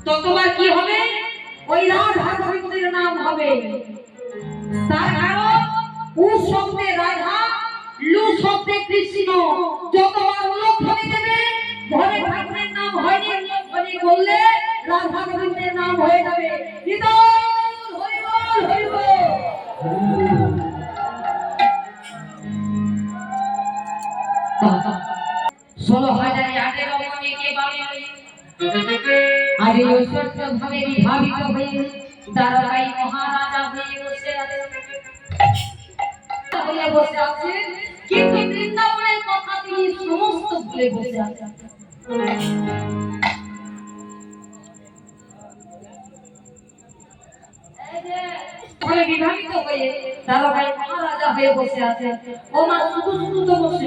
ততবার কি হবে? ওই রাধা গোবিন্দের নাম হবে। তার কারণ উ শব্দে রাধা, লু শব্দে কৃষ্ণ। যতবার উল্লেখনি দেবে ঘরে ঠাকুরের নাম হয়নি, উল্লেখনি বললে রাধা গোবিন্দের নাম হয়ে যাবে। ষোলো হাজারে আটের অনেকে বাড়ি আজ ঐশ্বর্য ভাবে বিভাবিত হয়ে দ্বারকাই মহারাজা হয়ে বসে আছেন, কিন্তু বৃন্দাবনের কথা তিনি সমস্ত ভুলে বসে আছেন। বিভাবিত হয়ে দ্বারকাই মহারাজা হয়ে বসে আছেন। ও মা, শুধু শুধু তো বসে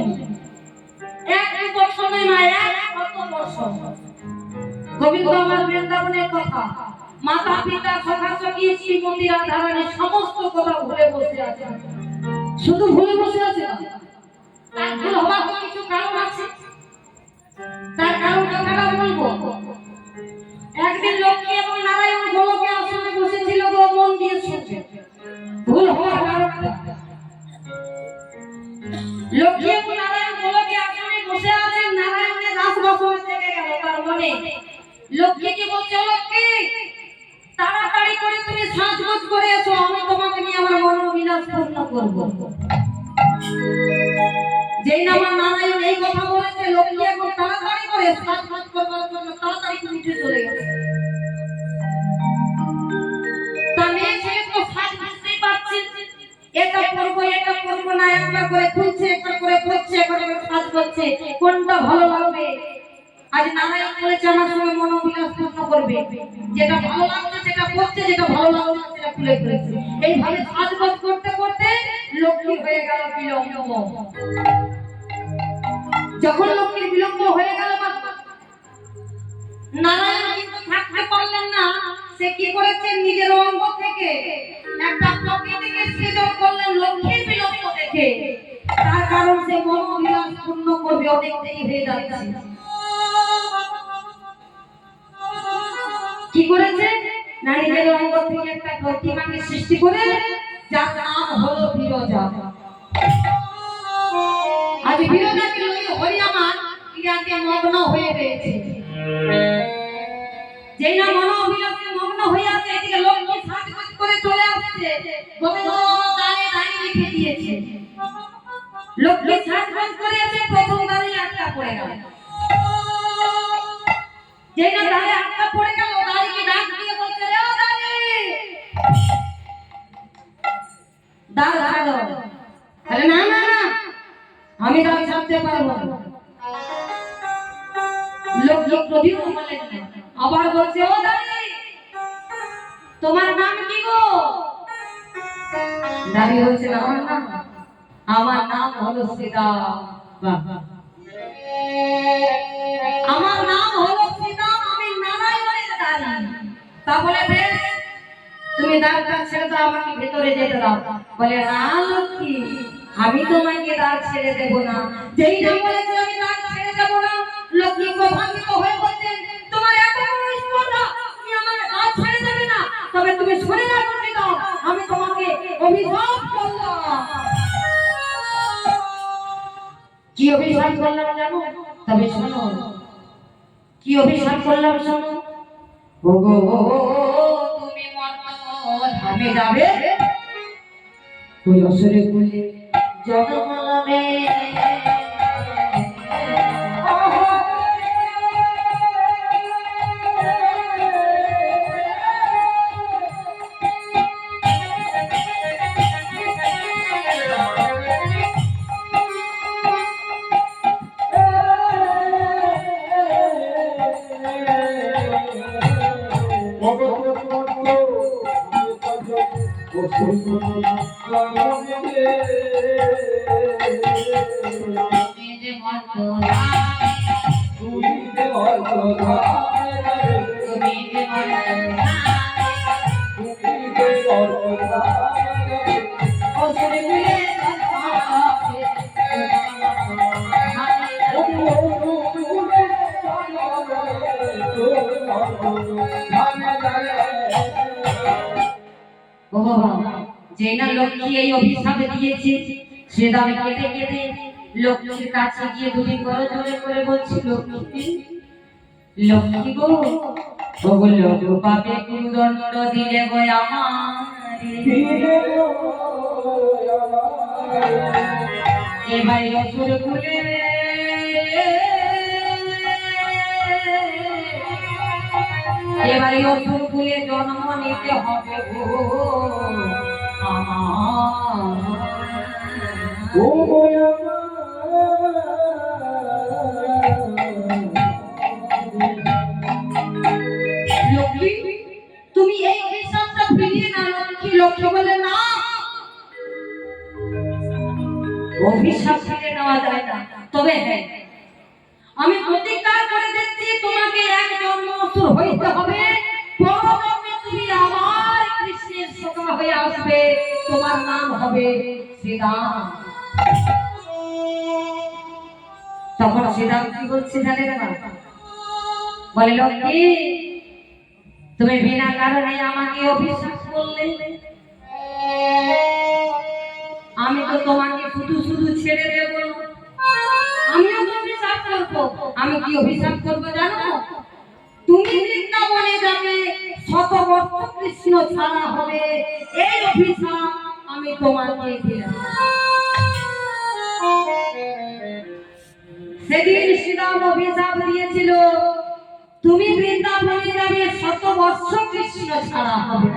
এক বছরে না, কত বছর গোবিন্দ আমার বৃন্দাবনের কথা, মাতা পিতা সখা সখী শ্রীমতী রাধারানী সমস্ত কথা ভুলে বসে আছে। শুধু ভুলে বসে আছে, তার ভুল হওয়ার কিছু কারণ আছে। তার কারণ কথাটা বলবো। একদিন লক্ষ্মী এবং নারায়ণ গোলকে আসনে বসেছিল, গো মন দিয়ে শুনছে। ভুল হওয়ার কারণটা, লক্ষ্মী এবং নারায়ণ গোলকে আসনে বসে আছেন, নারায়ণের রাস বাসনা থেকে গেল তার মনে। লক্ষ্মীকে বলছে, লক্ষ্মী তাড়াতাড়ি করে তুমি সাজগোজ করে এসো, আমি তোমাকে নিয়ে আমার মনোবিলাস পূর্ণ করব। যেই না আমার নারায়ণ এই কথা বলেছে, লক্ষ্মী এখন তাড়াতাড়ি করে সাজগোজ করবার জন্য তাড়াতাড়ি উঠে চলে গেছে। তা মেয়ে ছেলে তো সাজ বুঝতেই পারছে, এটা করবো না, একটা করে খুলছে, একটা করে পড়ছে, একটা করে সাজ করছে, কোনটা ভালো লাগবে। আজ নারায়ণ বলেছে আমার সঙ্গে মনোবিলাস পূর্ণ করবে, যেটা ভালো লাগছে সেটা করছে, যেটা ভালো লাগছে সেটা খুলে ফেলেছে। এইভাবে সাজগোজ করতে করতে লক্ষ্মী হয়ে গেল বিলম্ব। যখন লক্ষ্মীর বিলম্ব হয়ে গেল, নারায়ণ কিন্তু থাকতে পারলেন না। সে কি করেছেন, নিজের অঙ্গ থেকে একটা প্রকৃতিকে সৃজন করলেন লক্ষ্মীর বিলম্ব দেখে। তার কারণ সে মনোবিলাস পূর্ণ করবে, অনেক দেরি হয়ে যাচ্ছে। কি করেছে না, নিজের অঙ্গ থেকে একটা প্রতিমাকে সৃষ্টি করে, যার নাম হলো বিরজা। আজ বিরজাকে লইয়ে হরি আমার ক্রিয়াতে মগ্ন হয়ে রয়েছে। যেই না মনোবিলাসে মগ্ন হয়ে আছে, এদিকে লক্ষ্মী সাজগোজ করে চলে আসছে, গোবিন্দ দাঁড়ে দাঁড়িয়ে লিখে দিয়েছে। লক্ষ্মী সাজগোজ করে এসে প্রথম দাঁড়িয়ে আটকা পড়ে গেল। যেই না দাঁড়িয়ে আটকা পড়ে গেল, দাঁড়িয়ে ডাক দিয়ে বলছে, রে ও দাঁড়িয়ে দাঁড় ছাড়ো। আরে না না না, আমি দাঁড় ছাড়তে পারবো না। লক্ষ্মী প্রদীপ বলেন না, আবার বলছে, ও দাঁড়িয়ে তোমার নাম কি গো? দাঁড়িয়ে বলছে, আমার নাম হলো সীতা। আমার নাম হলো সীতা, আমি নারায়ণের দাঁড়ি। তা বলে, বেশ তুমি দাঁড়টা ছেড়ে দাও, আমাকে ভেতরে যেতে দাও। বলে, না লক্ষ্মী, আমি তোমাকে দাঁড় ছেড়ে দেব না। যেই না বলেছে আমি দাঁড় ছেড়ে দেব না, লক্ষ্মী প্রভাবিত হয়ে বলছেন, তোমার এত বড় স্পর্ধা, তুমি আমাকে দাঁড় ছেড়ে দেবে না? তবে তুমি সরে যাও, আমি তোমাকে অভিশাপ করলাম। কি অভিশাপ করলাম জানো? তবে শোনো, কি অভিশাপ করলাম শোনো। ওগো তুমি ধামে যাবে, ওই অসুরে বলে জগমলনে যে না লক্ষ্মী এই অভিশাপ দিয়েছে, সে দামে কেঁদে কেঁদে লক্ষ্মীর কাছে গিয়ে দুটি করজোড়ে করে বলছিল, লক্ষ্মী লক্ষ্মী গো, ওগো লোক পাপে কুদণ্ড দিলে গো আমারে, এবার অসুর কুলে এবারে অসুর কুলে জন্ম নিতে হবে গো লক্ষ্মী, তুমি এই অভিশাপটা ফিরিয়ে না। লক্ষ্মী লক্ষ্মী বলে না, অভিশাপ ফিরে নেওয়া যায় না, তবে হ্যাঁ আমি প্রতিজ্ঞা করে দিচ্ছি তোমাকে এক জন্ম অসুর হইতে হবে, পরজন্মে তুমি আবার কৃষ্ণের সখা হয়ে আসবে, তোমার নাম হবে শ্রীরাম। তখন শ্রীরাম কি বলছে জানেন না, বলে লক্ষ্মী তুমি বিনা কারণে আমাকে অভিশাপ করলে, আমি তো তোমাকে শুধু শুধু ছেড়ে দেব, আমিও তো অভিশাপ করবো। আমি কি অভিশাপ করবো জানো, তুমি বৃন্দাবনে যাবে, শত বছর কৃষ্ণ ছাড়া হবে, এই অভিশাপ আমি তোমাকে দিলাম। সেদিন শ্রীরাম অভিশাপ দিয়েছিল, তুমি বৃন্দাবনে যাবে, শত বছর কৃষ্ণ ছাড়া হবে।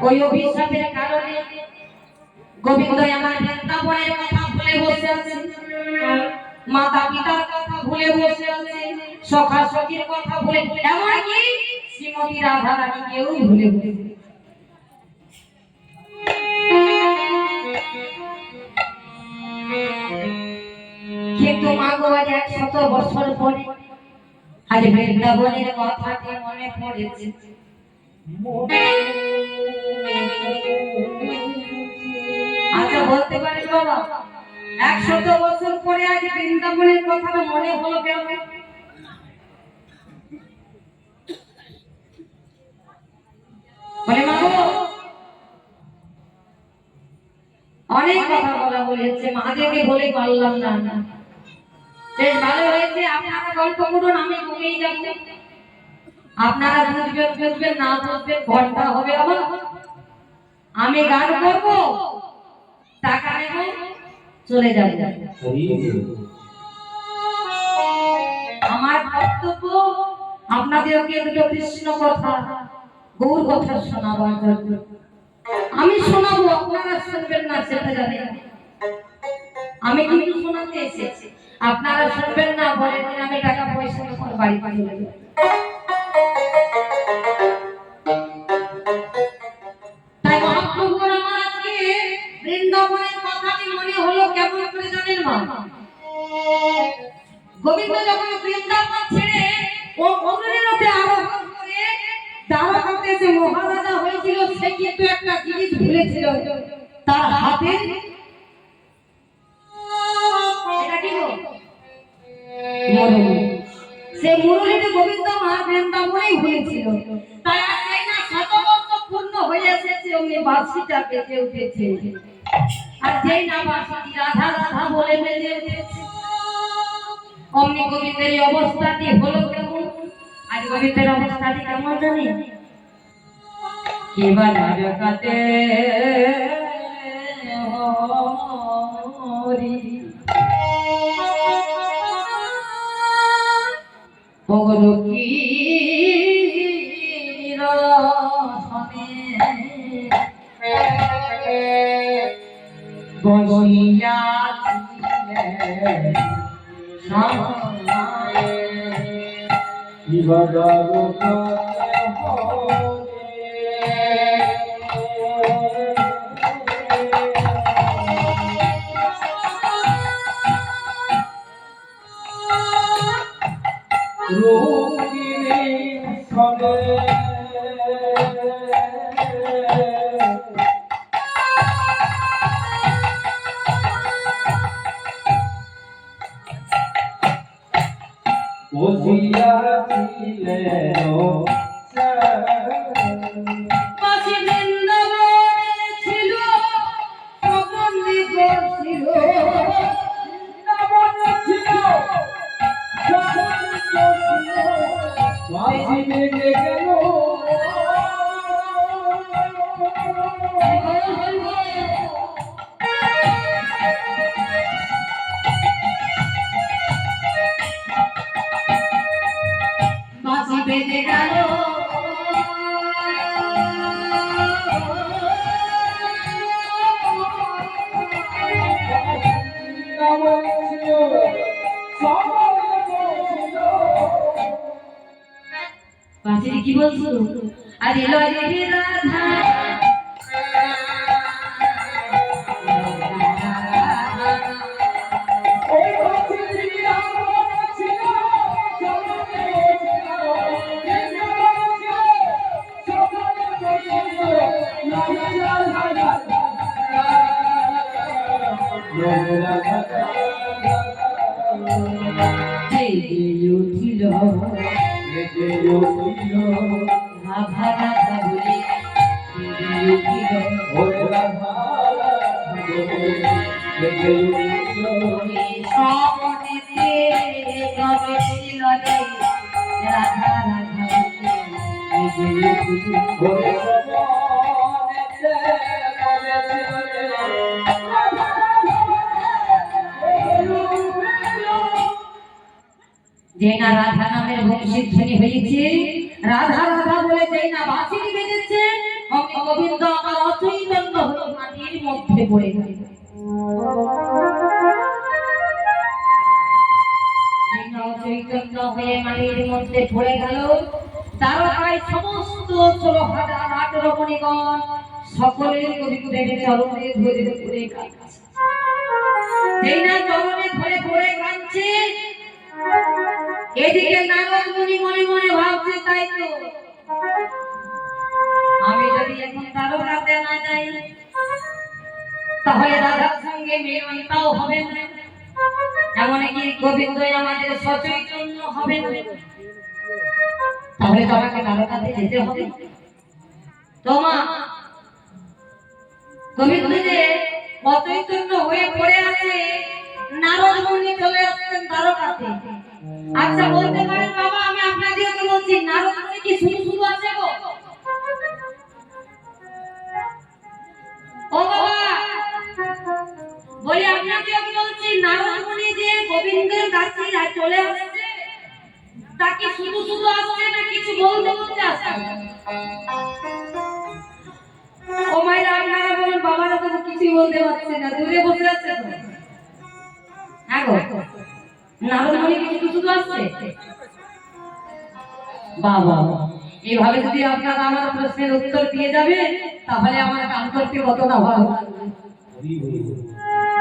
ওই অভিশাপের কারণে গোবিন্দ আমার বৃন্দাবনের কথা ভুলে বসে আছে, মাতা পিতার কথা ভুলে বসে আছে, সখা সখীর কথা ভুলে, এমনকি শ্রীমতী রাধা রানীকেও ভুলে বসে। কিন্তু মা গো আজ 100 বছর পরে আজ বৃন্দাবনের কথাটি মনে পড়েছে। আচ্ছা বলতে পারেন বাবা, 100 বছর পরে আজ বৃন্দাবনের কথাটা মনে হলো কেন? বলে মা গো, অনেক কথা বলা বলেছে, মাদেরকে বলে পারলাম না। বেশ ভালো হয়েছে, আপনারা গল্প করুন, আমি ঘুমিয়ে যাব। আপনারা বুঝবেন না বুঝবেন, ঘন্টা হবে আবার, আমি গান করব, টাকা নেব, চলে যাব। আমার কর্তব্য আপনাদেরকে দুটো কৃষ্ণ কথা, গৌর কথা শোনাবার জন্য। আমি শোনাবো, আপনারা শুনবেন না সেটা জানি না, আমি কিন্তু শোনাতে এসেছি, আপনারা শুনবেন না, বলেন আমি টাকা পয়সা তোমার বাড়ি চলে যাব। তাই মহাপ্রভুর আমার আজকে বৃন্দাবনের কথাটি মনে হলো কেমন করে জানেন মা? গোবিন্দ যখন বৃন্দাবন ছেড়ে ও অন্যের রথে আরোহণ করে দ্বারকাতে যে মহারাজা হয়েছিল, সে কিন্তু একটা জিনিস ভুলেছিল, তার হাতে এটা কি গো? মুরলি। সে মুরলিতে গোবিন্দ মা বৃন্দাবনেই ভুলেছিল। তাই আজ এই না 100 বছর পূর্ণ হয়ে এসেছে, অমনি বাঁশিটা বেজে উঠেছে, আর যেই না বাঁশিটি রাধা রাধা বলে বেজে উঠেছে, অমনি গোবিন্দের অবস্থাটি হলো কেমন? আজ গোবিন্দের অবস্থাটি কেমন জানি? এবার কাতে হরি ভগরকি বসিয়া বসিয়া ছিলেন বেজে গেল বাঁশি বেজে গেল বাঁশির কি বলছো আজ এলো রে রাধা উঠিল রাধা রাধা বলে সপনেতে ছিল রে রাধা রাধা যে না রাধা নামের বংশীধ্বনি হয়েছে রাধা রাধা বলে যে না বাঁশি বেজেছে অমনি গোবিন্দ আমার অচৈতন্য হয়ে মাটির মধ্যে পড়ে গেল অচৈতন্য হয়ে মাটির মধ্যে পড়ে গেল তারকায় সমস্ত ১৬,০০০ রমণীগণ সকলের গোবিন্দের চরণে ধরে ধরে কাঁদছে যেই না চরণে ধরে ধরে কাঁদছে এদিকে নারদ মুনি মনে মনে ভাবছে তাই তো আমি যদি এখন তারকাতে না যাই তাহলে রাধার সঙ্গে মিলনটাও হবে না এমনকি গোবিন্দ আমাদের সচৈতন্য হবে না তাহলে তোমাকে তারকাতে যেতে হবে তোমা গোবিন্দ যে অচৈতন্য হয়ে পড়ে আছে নারদ মুনি চলে আসছেন তারকাতে আচ্ছা বলতে পারেন বাবা আমি আপনাদেরকে বলছি নারদ মুনি কি শুধু শুধু আছে গো ও বাবা বলি আপনাকে আমি বলছি নারদ মুনি যে গোবিন্দের কাছে চলে আসছে তা কি শুধু শুধু আসছে না কিছু বলতে বলতে আসছে ও মায়েরা আপনারা বলেন বাবারা তো কিছুই বলতে পারছে না দূরে বসে আছে তো হ্যাঁ গো নারদ মুনি কি শুধু শুধু আসছে বাবা এইভাবে যদি আপনারা আমার প্রশ্নের উত্তর দিয়ে যাবে তাহলে আমার কাম করতে কতটা ভালো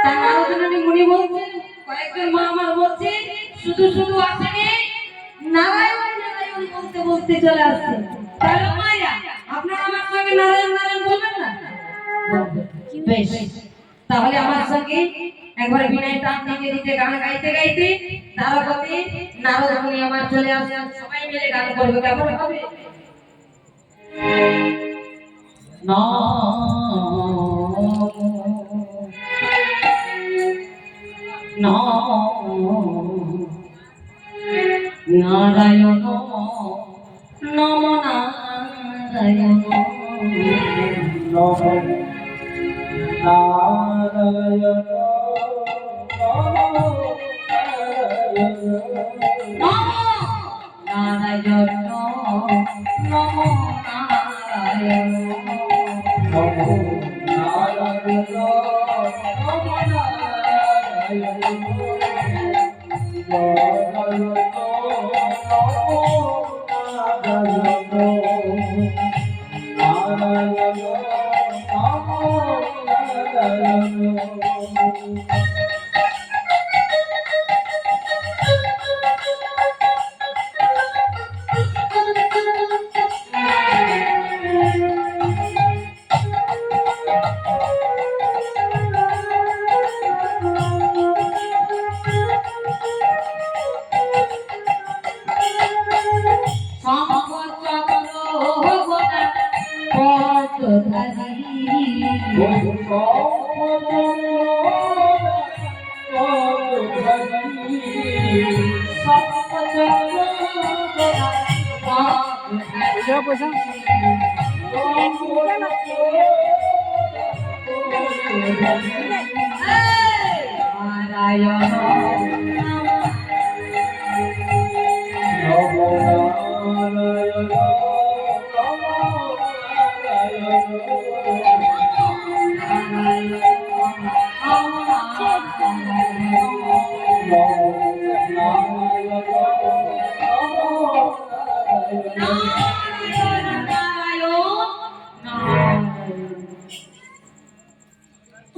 তা নারদ মুনি বলছেন কয়েকজন মা আমার বলছে শুধু শুধু আসেনি নারায়ণ নারায়ণ বলতে বলতে চলে আসছে তাহলে মায়া আপনারা আমার সঙ্গে নারায়ণ নারায়ণ বলবেন না বেশ তাহলে আমার সঙ্গে একবার বিনয় টান দিতে দিতে গান গাইতে গাইতে তারপরে নারদ মুনি আমার চলে আসেন সবাই মিলে গান করবে কেমন হবে নারায়ণ নম নারায়ণ নারায়ণ নম নারায়ণ পয়সা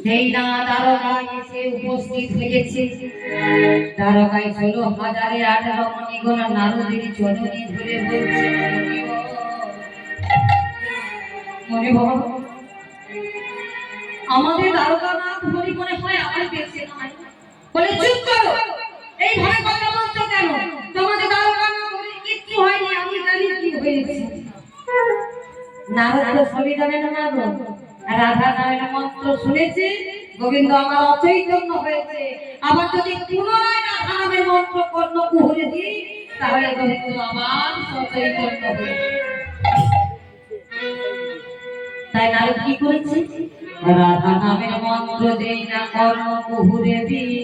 সেই না দ্বারকায় এসে উপস্থিত হয়েছে। দ্বারকায় ১৬,০১৮ মণিগণ নারদের চরণে ধরে বলছে, মণিবর, আমাদের দ্বারকানাথ হরি মনে হয় আমার বেঁচে নাই। বলে চুপ করো, এইভাবে কথা বলছো কেন? তোমাদের দ্বারকানাথ হরি কিচ্ছু হয়নি, আমি জানি কি হয়েছে। নারদ তো সবই জানে না গো। রাধা নামের মন্ত্র শুনেছে, গোবিন্দ আমার অচৈতন্য হয়েছে। আবার যদি পুনরায় রাধা নামের মন্ত্র কর্ণ কুহরে দিই, তাহলে গোবিন্দ আবার সচৈতন্য হবে। তাই নারদ কি করেছে? রাধা নামের মন্ত্র দেই না কর্ণ কুহরে দিই,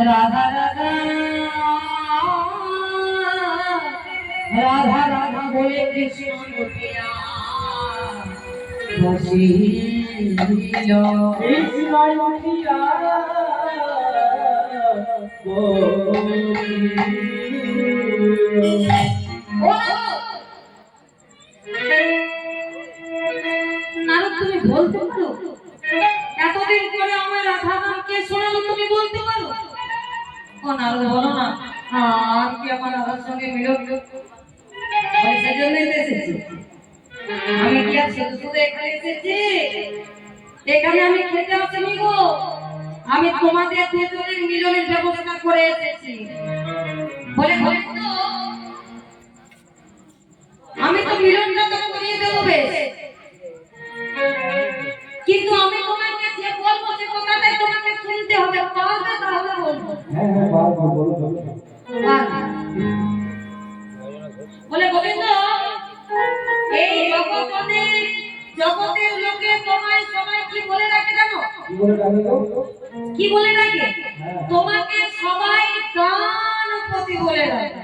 রাধা রাধা রাধা রাধা বলে কৃষ্ণ উঠিয়া বসিল। কৃষ্ণ উঠিয়া নারদ, তুমি বলতে পারো? এতদিন পরে আমার রাধা নামকে শোনালো, তুমি বলতে পারো? ও নারদ, বলো না, আর কি আমার রাধার সঙ্গে মিলন? সেজন্যই এসেছি আমি। কি আর শুধু শুধু এখানে এসেছি? এখানে আমি খেতে আসিনি গো, আমি তোমাদের দুজনের মিলনের ব্যবস্থা করে এসেছি। বলে তো আমি তো মিলনটা তো করিয়ে দেবো বেশ, কিন্তু আমি তোমাকে যে বলবো সে কথাটাই তোমাকে শুনতে হবে। পারবে? তাহলে বলবো। বলে গোবিন্দ, এই জগতের লোকে তোমায় সবাই কি বলে ডাকে জানো? কি বলে ডাকে? তোমাকে সবাই দানপতি বলে ডাকে।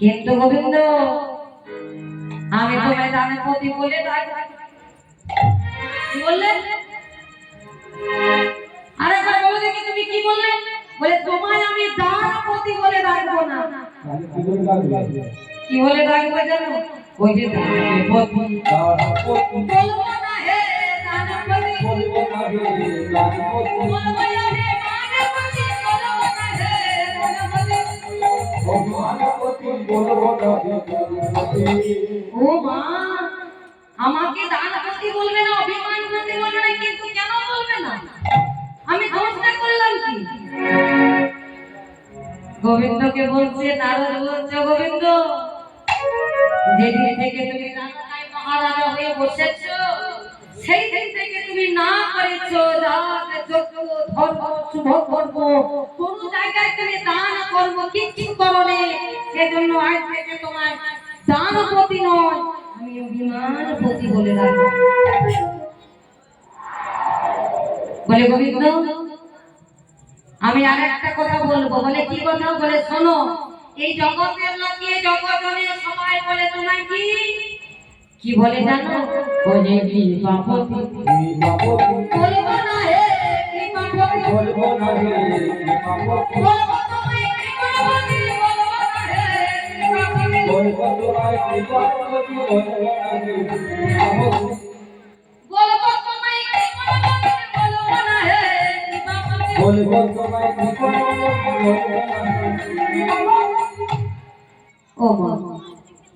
কিন্তু গোবিন্দ, আমি তোমায় দানপতি বলে ডাকি। কি বললে? আরে ভাই বলো দেখি, তুমি কি বললে? বলে তোমায় আমি দানপতি বলে ডাকবো না। কি বলে ডাকবো জানো? ওই যে দানপতি বলবো না, হে দানপতি বলবো না, হে দানপতি বলবো না, হে দানপতি বলবো না, হে দানপতি বলবো না, হে দানপতি। ও মা, আমাকে দানপতি বলবে না, অভিমানপতি বলবে না, কিন্তু কেন বলবে না? আমি দোষটা করলাম কি? গোবিন্দকে বলছে, নারদ বলছে, গোবিন্দ, যেদিন থেকে তুমি রাধায় মহারাজা হয়ে বসেছো, সেই দিন থেকে তুমি না করেছো দান, যজ্ঞ, ধর্ম, শুভ কর্ম, কোন জায়গায় তুমি দান কর্ম কিচ্ছু করোনি। সেজন্য আজ থেকে তোমার দানপতি নয়, আমি অভিমানপতি বলে ডাকবো। বলে গোবিন্দ, আমি আর একটা কথা বলবো। বলে কি কথা? বলে শোনো, এই জগতের লোকে জগতের সবাই বলে তোমায় কি কি বলে জানো? বলে কৃপাপতি। বলবো না, হে কৃপাপতি বলবো না, হে কৃপাপতি বলবো তোমায় কৃপাপতি বলবো না, হে কৃপাপতি বলবো তোমায় কৃপাপতি বলবো না, হে কৃপাপতি বলবো তোমায় কৃপাপতি বলবো না, হে কৃপাপতি বলবো তোমায় কৃপাপতি বলবো না, হে কৃপাপতি। ও মা,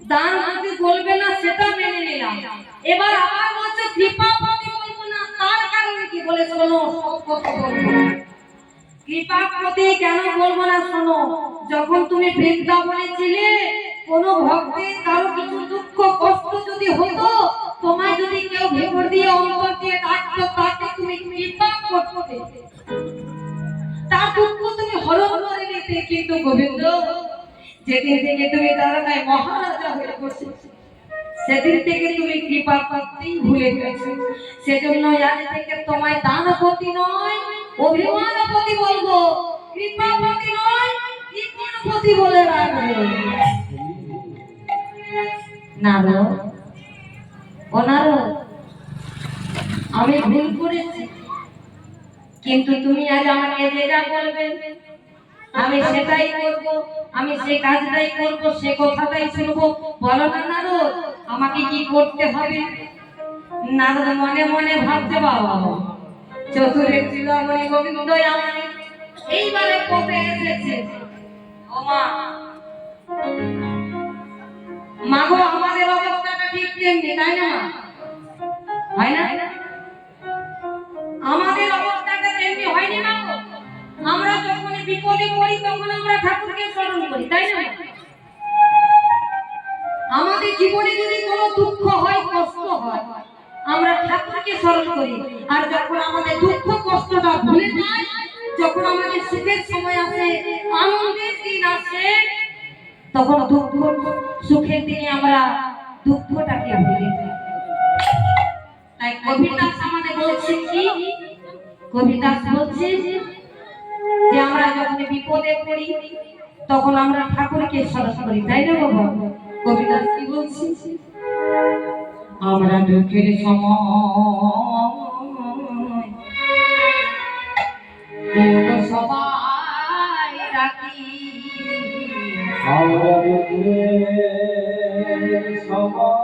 দানপতি বলবে না সেটা মেনে নিলাম, এবার আবার বলছে কৃপাপতি বলবো না, তার কারণ কি? বলে শোনো, সব কথা বলবো। কৃপাপতি কেন বলবো না? শোনো, যখন তুমি বৃন্দাবনে ছিলে, কোনো ভক্তের কারো কিছু দুঃখ কষ্ট যদি হতো, তোমায় যদি কেউ ভেতর দিয়ে অন্তর দিয়ে ডাকতো, তাকে তুমি কৃপা করতে, তার দুঃখ তুমি করতে, কিন্তু গোবিন্দ যেদিন থেকে তুমি দ্বারকায় মহারাজা হয়ে বসেছো সেদিন থেকে তুমি কৃপা করতেই ভুলে গেছো। সেজন্য আজ থেকে তোমায় দানপতি নয় অভিমানপতি বলবো, কৃপাপতি নয় কৃপণপতি বলে রাখবো। নারদ, ও নারদ, আমি ভুল করেছি, কিন্তু তুমি আজ আমাকে যেটা বলবে আমি সেটাই করব, আমি সে কাজটাই করব, সে কথাটাই শুনবো। বলো না নারদ, আমাকে কি করতে হবে? নারদ মনে মনে ভাবতে, বাবা চতুরের চূড়ামণি গোবিন্দ আমার এইবারে পথে এসেছে। ও মা, মাগো আমাদের অবস্থাটা ঠিক তেমনি, তাই না? হয় না? আমাদের অবস্থাটা তেমনি হয়নি মাগো। আমরা যখন বিপদে পড়ি তখন আমরা ঠাকুরকে স্মরণ করি, তাই না? আমাদের জীবনে যদি কোনো দুঃখ হয়, কষ্ট হয়, আমরা ঠাকুরকে স্মরণ করি। আর যখন আমাদের দুঃখ কষ্টটা ভুলে যায়, যখন আমাদের সুখের সময় আসে, আনন্দের দিন আসে, তখন দুঃখ সুখের দিনে আমরা দুঃখটাকে ভুলে যাই। তাই কবিতা আমাদের বলছে কি, কবিতা বলছে যে আমরা যখন বিপদে পড়ি তখন আমরা ঠাকুরকে স্মরণ করি, তাই না বাবা? কবিতা কি বলছি, আমরা দুঃখের সময় সবাই রাখি, আমরা দুঃখের সময়